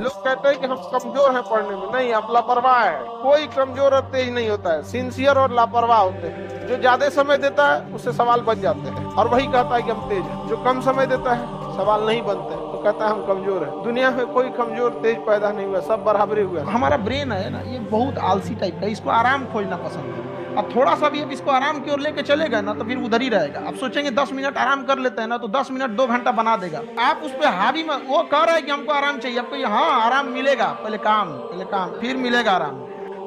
लोग कहते हैं कि हम कमजोर हैं पढ़ने में, नहीं, आप लापरवाह है। कोई कमजोर और तेज नहीं होता है, सिंसियर और लापरवाह होते हैं। जो ज्यादा समय देता है उससे सवाल बन जाते हैं, और वही कहता है कि हम तेज हैं। जो कम समय देता है सवाल नहीं बनते तो कहता है हम कमजोर है। दुनिया में कोई कमजोर तेज पैदा नहीं हुआ, सब बराबरी हुआ। हमारा ब्रेन है ना, ये बहुत आलसी टाइप का, इसको आराम खोजना पसंद है। अब थोड़ा सा भी अब इसको आराम की ओर लेके चले गए ना तो फिर उधर ही रहेगा। अब सोचेंगे 10 मिनट आराम कर लेते हैं ना, तो 10 मिनट 2 घंटा बना देगा। आप उस पर हावी मत, वो कह रहा है कि हमको आराम चाहिए, आपको हाँ आराम मिलेगा, पहले काम फिर मिलेगा आराम।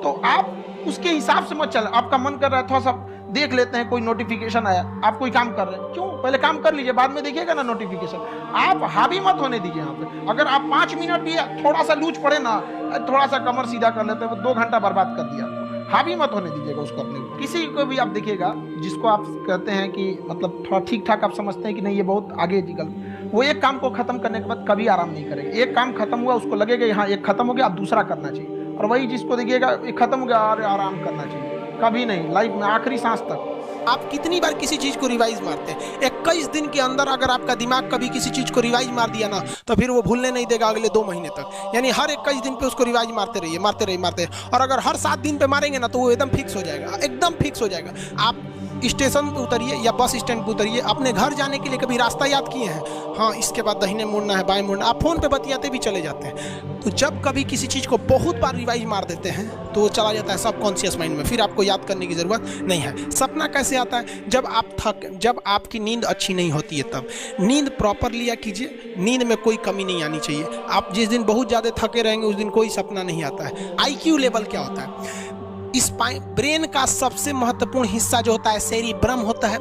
तो आप उसके हिसाब से मत चल। आपका मन कर रहा है थोड़ा सा देख लेते हैं, कोई नोटिफिकेशन आया, आप कोई काम कर रहे हैं, क्यों, पहले काम कर लीजिए, बाद में देखिएगा ना नोटिफिकेशन। आप हावी मत होने दीजिए यहाँ पे। अगर आप 5 मिनट भी थोड़ा सा लूज पड़े ना, थोड़ा सा कमर सीधा कर लेते हैं, 2 घंटा बर्बाद कर दिया। हावी मत होने दीजिएगा उसको अपने। किसी को भी आप देखिएगा जिसको आप कहते हैं कि मतलब थोड़ा ठीक ठाक आप समझते हैं कि नहीं ये बहुत आगे निकल, वो एक काम को खत्म करने के बाद कभी आराम नहीं करेगा। एक काम खत्म हुआ उसको लगेगा यहाँ एक खत्म हो गया, अब दूसरा करना चाहिए। और वही जिसको देखिएगा एक खत्म हो गया और आराम करना चाहिए, कभी नहीं, लाइफ में आखिरी सांस तक। आप कितनी बार किसी चीज को रिवाइज मारते हैं? 21 दिन के अंदर अगर आपका दिमाग कभी किसी चीज को रिवाइज मार दिया ना, तो फिर वो भूलने नहीं देगा अगले 2 महीने तक। यानी हर 21 दिन पे उसको रिवाइज मारते रहिए, मारते रहिए। और अगर हर 7 दिन पे मारेंगे ना तो वो एकदम फिक्स हो जाएगा, एकदम फिक्स हो जाएगा। आप स्टेशन पे उतरिए या बस स्टैंड पे उतरिए, अपने घर जाने के लिए कभी रास्ता याद किए हैं? हाँ, इसके बाद दाहिने मुड़ना है, बाएं मुड़ना। आप फोन पे बतियाते भी चले जाते हैं। तो जब कभी किसी चीज़ को बहुत बार रिवाइज मार देते हैं तो वो चला जाता है सबकॉन्शियस माइंड में, फिर आपको याद करने की ज़रूरत नहीं है। सपना कैसे आता है? जब आपकी नींद अच्छी नहीं होती है तब। नींद प्रॉपर लिया कीजिए, नींद में कोई कमी नहीं आनी चाहिए। आप जिस दिन बहुत ज़्यादा थके रहेंगे उस दिन कोई सपना नहीं आता है। IQ लेवल क्या होता है? इस ब्रेन का सबसे महत्वपूर्ण हिस्सा जो होता है सेरिब्रम होता है।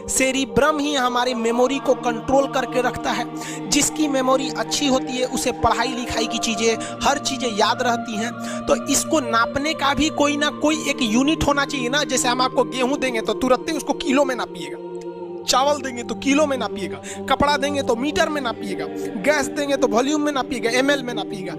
सेरिब्रम ही हमारी मेमोरी को कंट्रोल करके रखता है। जिसकी मेमोरी अच्छी होती है उसे पढ़ाई लिखाई की चीज़ें, हर चीज़ें याद रहती हैं। तो इसको नापने का भी कोई ना कोई एक यूनिट होना चाहिए ना। जैसे हम आपको गेहूं देंगे तो तुरंत ही उसको किलो में नापिएगा, चावल देंगे तो किलो में नापिएगा, कपड़ा देंगे तो मीटर में नापिएगा, गैस देंगे तो वॉल्यूम में नापिएगा, ML में नापिएगा,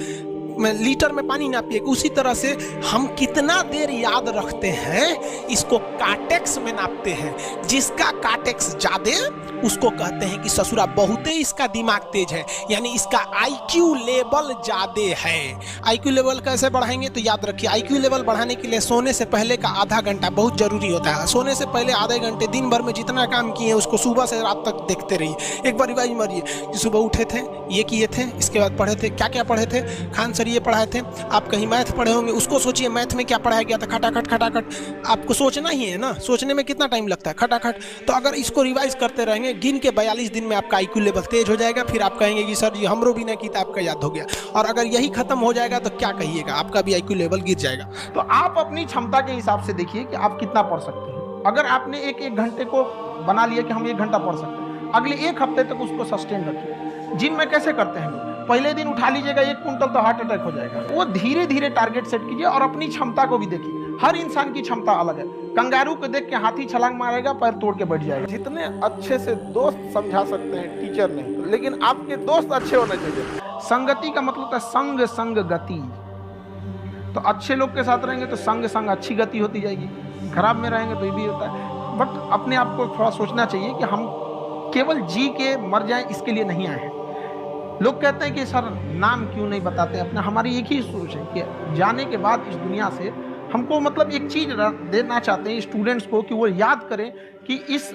लीटर में पानी नापिएगा। उसी तरह से हम कितना देर याद रखते हैं इसको काटेक्स में नापते हैं। जिसका काटेक्स ज्यादा उसको कहते हैं कि ससुरा बहुते इसका दिमाग तेज है, यानी इसका IQ लेवल ज्यादा है। IQ लेवल कैसे बढ़ाएंगे? तो याद रखिए, IQ लेवल बढ़ाने के लिए सोने से पहले का आधा घंटा बहुत जरूरी होता है। सोने से पहले आधे घंटे दिन भर में जितना काम किए हैं उसको सुबह से रात तक देखते रहिए। एक बार रिवाइज मारिए कि सुबह उठे थे, ये किए थे, इसके बाद पढ़े थे, क्या क्या पढ़े थे। खान सर ये पढ़ाए थे, आप कहीं मैथ पढ़े होंगे, उसको सोचिए मैथ में क्या पढ़ाया गया था। खटाखट आपको सोचना ही है ना, सोचने में कितना टाइम लगता है, खटाखट। तो अगर इसको रिवाइज करते रहेंगे, गिन के 42 दिन में आपका IQ लेवल तेज हो जाएगा। फिर आप कहेंगे कि सर जी हमरो भी नहीं किया, आपका याद हो गया। और अगर यही खत्म हो जाएगा तो क्या कहिएगा, आपका भी IQ लेवल गिर जाएगा। तो आप अपनी क्षमता के हिसाब से देखिए कि आप कितना पढ़ सकते हैं। अगर आपने एक घंटे को बना लिया कि हम 1 घंटा पढ़ सकते हैं, अगले 1 हफ्ते तक उसको सस्टेन रखिए। जिम में कैसे करते हैं लोग, पहले दिन उठा लीजिएगा 1 कुंटल तो हार्ट अटैक हो जाएगा। वो धीरे धीरे टारगेट सेट कीजिए और अपनी क्षमता को भी देखिए। हर इंसान की क्षमता अलग है। कंगारू को देख के हाथी छलांग मारेगा, पैर तोड़ के बैठ जाएगा। जितने अच्छे से दोस्त समझा सकते हैं टीचर नहीं, लेकिन आपके दोस्त अच्छे होने चाहिए। संगति का मतलब होता है संग संग गति। तो अच्छे लोग के साथ रहेंगे तो संग संग अच्छी गति होती जाएगी, खराब में रहेंगे तो ये भी होता है। बट अपने आप को थोड़ा सोचना चाहिए कि हम केवल जी के मर जाएं इसके लिए नहीं आए हैं। लोग कहते हैं कि सर नाम क्यों नहीं बताते अपना। हमारी एक ही सोच है कि जाने के बाद इस दुनिया से हमको मतलब एक चीज़ देना चाहते हैं स्टूडेंट्स को कि वो याद करें कि इस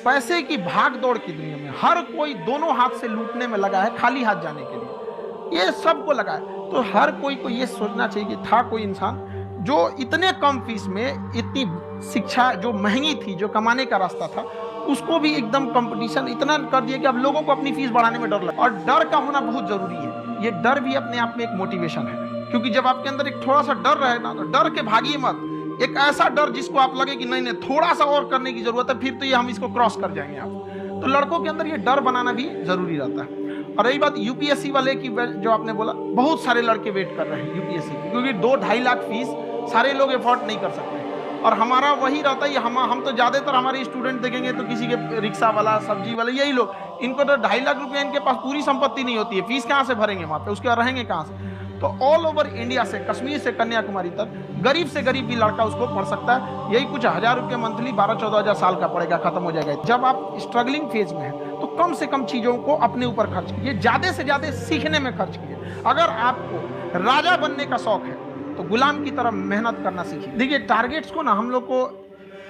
पैसे की भाग दौड़ की दुनिया में हर कोई दोनों हाथ से लूटने में लगा है, खाली हाथ जाने के लिए ये सबको लगा है। तो हर कोई को ये सोचना चाहिए कि था कोई इंसान जो इतने कम फीस में इतनी शिक्षा जो महंगी थी, जो कमाने का रास्ता था, उसको भी एकदम कंपटीशन इतना कर दिया कि अब लोगों को अपनी फीस बढ़ाने में डर लगा। और डर का होना बहुत जरूरी है। ये डर भी अपने आप में एक मोटिवेशन है, क्योंकि जब आपके अंदर एक थोड़ा सा डर रहे ना, तो डर के भागिए मत। एक ऐसा डर जिसको आप लगे कि नहीं नहीं थोड़ा सा और करने की जरूरत है, फिर तो ये हम इसको क्रॉस कर जाएंगे आप। तो लड़कों के अंदर ये डर बनाना भी जरूरी रहता है। और रही बात UPSC वाले की, जो आपने बोला, बहुत सारे लड़के वेट कर रहे हैं UPSC की, क्योंकि 2-2.5 लाख फीस सारे लोग एफोर्ड नहीं कर सकते। और हमारा वही रहता है, हम तो ज़्यादातर हमारे स्टूडेंट देखेंगे तो किसी के रिक्शा वाला, सब्जी वाला, यही लोग, इनको तो 2.5 लाख रुपया इनके पास पूरी संपत्ति नहीं होती है। फीस कहाँ से भरेंगे वहाँ पे, उसके बाद रहेंगे कहाँ से। तो ऑल ओवर इंडिया से, कश्मीर से कन्याकुमारी तक, गरीब से गरीब भी लड़का उसको पढ़ सकता है। यही कुछ 1000 रुपये मंथली, 12-14 हज़ार साल का पड़ेगा, खत्म हो जाएगा। जब आप स्ट्रगलिंग फेज में हैं तो कम से कम चीजों को अपने ऊपर खर्च कीजिए, ज्यादा से ज्यादा सीखने में खर्च कीजिए। अगर आपको राजा बनने का शौक है तो गुलाम की तरह मेहनत करना सीखिए। देखिए, टारगेट्स को ना हम लोग को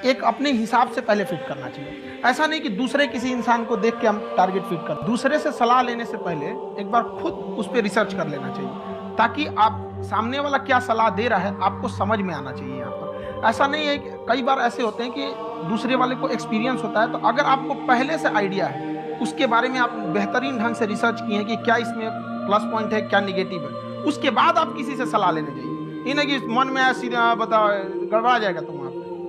एक अपने हिसाब से पहले फिट करना चाहिए। ऐसा नहीं कि दूसरे किसी इंसान को देख के हम टारगेट फिट कर, दूसरे से सलाह लेने से पहले एक बार खुद उस पर रिसर्च कर लेना चाहिए, ताकि आप सामने वाला क्या सलाह दे रहा है आपको समझ में आना चाहिए। यहाँ पर ऐसा नहीं है कि कई बार ऐसे होते हैं कि दूसरे वाले को एक्सपीरियंस होता है, तो अगर आपको पहले से आइडिया है, उसके बारे में आप बेहतरीन ढंग से रिसर्च किए हैं कि क्या इसमें प्लस पॉइंट है, क्या निगेटिव है, उसके बाद आप किसी से सलाह लेने जाइए। ये नहीं कि मन में सीधा बताओ गड़बड़ा जाएगा तुम।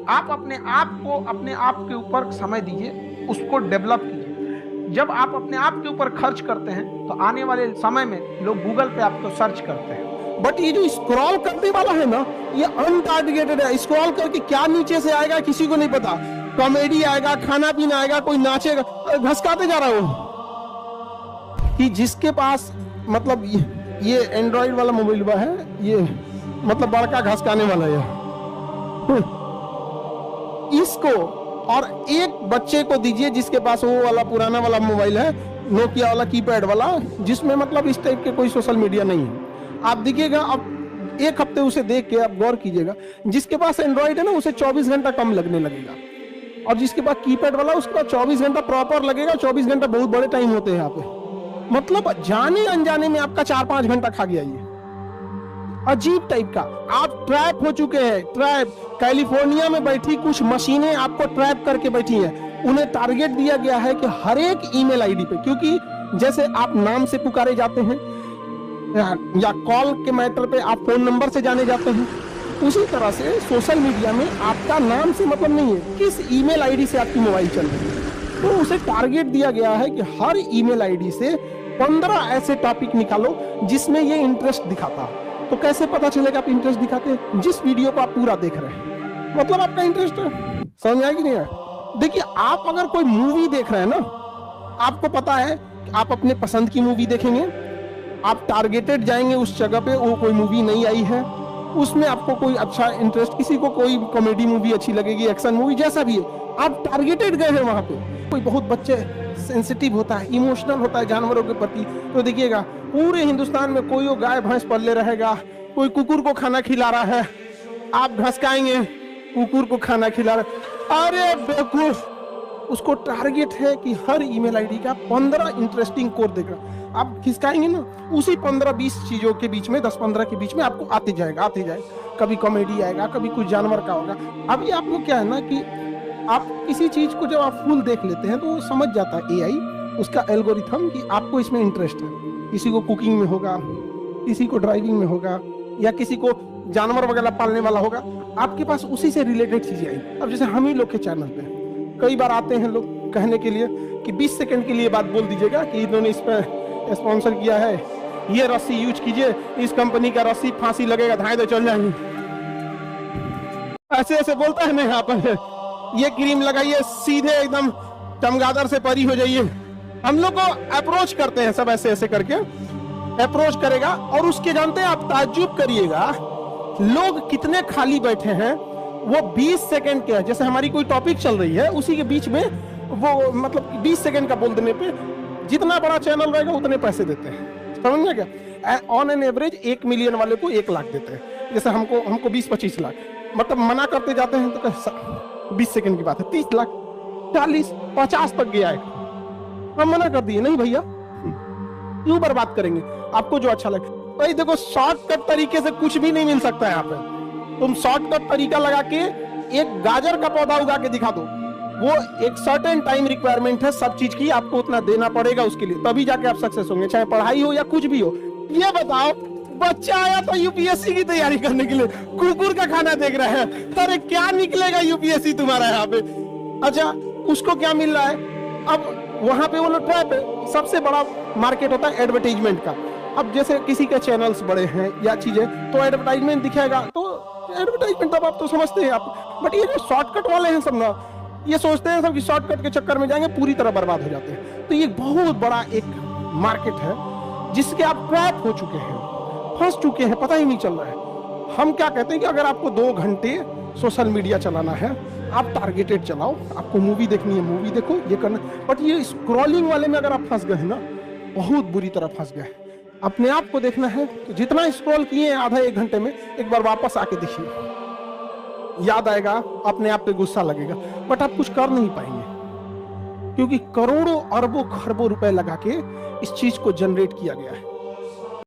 आप अपने आप के ऊपर समय दीजिए, उसको डेवलप कीजिए। जब आप अपने आप के ऊपर खर्च करते हैं तो आने वाले समय में लोग गूगल पे आपको सर्च करते हैं। बट ये जो स्क्रॉल करने वाला है ना, ये अनटारगेटेड है। स्क्रॉल करके क्या नीचे से आएगा किसी को नहीं पता। कॉमेडी आएगा, खाना पीना आएगा, कोई नाचेगा, घसकाते जा रहा है वो। कि जिसके पास मतलब ये एंड्रॉइड वाला मोबाइल है, ये मतलब बड़का घसकाने वाला है इसको। और एक बच्चे को दीजिए जिसके पास वो वाला पुराना वाला मोबाइल है, नोकिया वाला कीपैड वाला, जिसमें मतलब इस टाइप के कोई सोशल मीडिया नहीं है। आप देखिएगा, अब एक हफ्ते उसे देख के आप गौर कीजिएगा, जिसके पास एंड्रॉइड है ना उसे 24 घंटा कम लगने लगेगा, और जिसके पास कीपैड वाला उसके पास 24 घंटा प्रॉपर लगेगा। 24 घंटा बहुत बड़े टाइम होते हैं यहाँ पे, मतलब जाने अनजाने में आपका 4-5 घंटा खा गया। ये अजीब टाइप का आप ट्रैप हो चुके हैं। ट्रैप, कैलिफोर्निया में बैठी कुछ मशीनें आपको ट्रैप करके बैठी हैं। उन्हें टारगेट दिया गया है कि हर एक ईमेल आईडी पे, क्योंकि जैसे आप नाम से पुकारे जाते हैं या कॉल के मैटर पे आप फोन नंबर से जाने जाते हैं, उसी तरह से सोशल मीडिया में आपका नाम से मतलब नहीं है, किस ईमेल आईडी से आपकी मोबाइल चल रही है। तो उसे टारगेट दिया गया है कि हर ईमेल आईडी से 15 ऐसे टॉपिक निकालो जिसमें ये इंटरेस्ट दिखाता है। तो कैसे पता चलेगा आप इंटरेस्ट दिखाते हैं? जिस वीडियो को आप पूरा देख रहे हैं, मतलब आपका इंटरेस्ट है। समझ में आएगी नहीं है? देखिए, आप अगर कोई मूवी देख रहे हैं ना, आपको पता है कि आप अपने पसंद की मूवी देखेंगे, आप टारगेटेड जाएंगे उस जगह पे, वो कोई मूवी नहीं आई है, उसमें आपको कोई अच्छा इंटरेस्ट, किसी को कोई कॉमेडी मूवी अच्छी लगेगी, एक्शन मूवी, जैसा भी है, आप टारगेटेड गए हैं वहां पे। कोई बहुत बच्चे सेंसिटिव होता है, इमोशनल होता है जानवरों के प्रति, तो देखिएगा पूरे हिंदुस्तान में कोई गाय भैंस पल्ले रहेगा, कोई कुकुर को खाना खिला रहा है, आप घसकाएंगे कुकुर को खाना खिला रहा, अरे बेवकूफ। उसको टारगेट है कि हर ईमेल आईडी का 15 इंटरेस्टिंग कोड देख रहा, आप खिसकाएंगे ना, उसी 15-20 चीजों के बीच में, 10-15 के बीच में आपको आते जाएगा। कभी कॉमेडी आएगा, कभी कुछ जानवर का होगा। अभी आपको क्या है ना कि आप किसी चीज को जब आप फुल देख लेते हैं तो वो समझ जाता है एआई, उसका एल्गोरिथम, कि आपको इसमें इंटरेस्ट है। किसी को कुकिंग में होगा, किसी को ड्राइविंग में होगा, या किसी को जानवर वगैरह पालने वाला होगा, आपके पास उसी से रिलेटेड चीजें आई। अब जैसे हम ही लोग के चैनल पे कई बार आते हैं लोग कहने के लिए कि 20 सेकंड के लिए बात बोल दीजिएगा कि इन्होंने इस पर स्पॉन्सर किया है, ये रस्सी यूज कीजिए, इस कंपनी का रस्सी फांसी लगेगा, धाए दो चल जाएंगे, ऐसे ऐसे बोलता है ना। यहाँ पर ये क्रीम लगाइए, सीधे एकदम चमगादड़ से परी हो जाइए। हम लोग को अप्रोच करते हैं सब, ऐसे ऐसे करके अप्रोच करेगा, और उसके जानते हैं आप ताज्जुब करिएगा लोग कितने खाली बैठे हैं। वो 20 सेकंड के, जैसे हमारी कोई टॉपिक चल रही है, उसी के बीच में वो मतलब 20 सेकंड का बोल देने पे जितना बड़ा चैनल रहेगा उतने पैसे देते हैं। समझ में क्या? ऑन एन एवरेज 1 मिलियन वाले को 1 लाख देते हैं। जैसे हमको 20-25 लाख, मतलब मना करते जाते हैं तो 20 सेकंड की बात है, 30 लाख, 40, 50 तक गया है। हम मना कर दिए, नहीं भैया, क्यों बर्बाद करेंगे, आपको जो अच्छा लगे। भाई देखो, शॉर्टकट तरीके से कुछ भी नहीं मिल सकता है यहाँ पे। तुम शॉर्टकट तरीका लगा के एक गाजर का पौधा उगा के दिखा दो, वो एक सर्टेन टाइम रिक्वायरमेंट है सब चीज की, आपको उतना देना पड़ेगा उसके लिए, तभी जाके आप सक्सेस होंगे, चाहे पढ़ाई हो या कुछ भी हो। ये बताओ, बच्चा आया था यूपीएससी की तैयारी करने के लिए, कुकुर का खाना देख रहा है, अरे क्या निकलेगा यूपीएससी तुम्हारा यहाँ पे। अच्छा, उसको क्या मिल रहा है? अब वहां पे वो लोग ट्रैप है। सबसे बड़ा मार्केट होता है एडवर्टाइजमेंट का। अब जैसे किसी के चैनल्स बड़े हैं या चीजें, तो एडवर्टाइजमेंट दिखेगा, तो एडवर्टाइजमेंट तब आप तो समझते हैं आप। बट ये जो शॉर्टकट वाले हैं सब ना, ये सोचते हैं सब कि शॉर्टकट के चक्कर में जाएंगे, पूरी तरह बर्बाद हो जाते हैं। तो ये बहुत बड़ा एक मार्केट है जिसके आप ट्रैप हो चुके हैं, फंस चुके हैं, पता ही नहीं चल रहा है। हम क्या कहते हैं कि अगर आपको 2 घंटे सोशल मीडिया चलाना है आप टारगेटेड चलाओ, आपको मूवी देखनी है मूवी देखो, ये करना। बट ये स्क्रॉलिंग वाले में अगर आप फंस गए ना, बहुत बुरी तरह फंस गए। अपने आप को देखना है तो जितना स्क्रॉल किए हैं आधा एक घंटे में, एक बार वापस आके देखिए, याद आएगा, अपने आप पे गुस्सा लगेगा, बट आप कुछ कर नहीं पाएंगे, क्योंकि करोड़ों अरबों खरबों रुपए लगा के इस चीज को जनरेट किया गया है।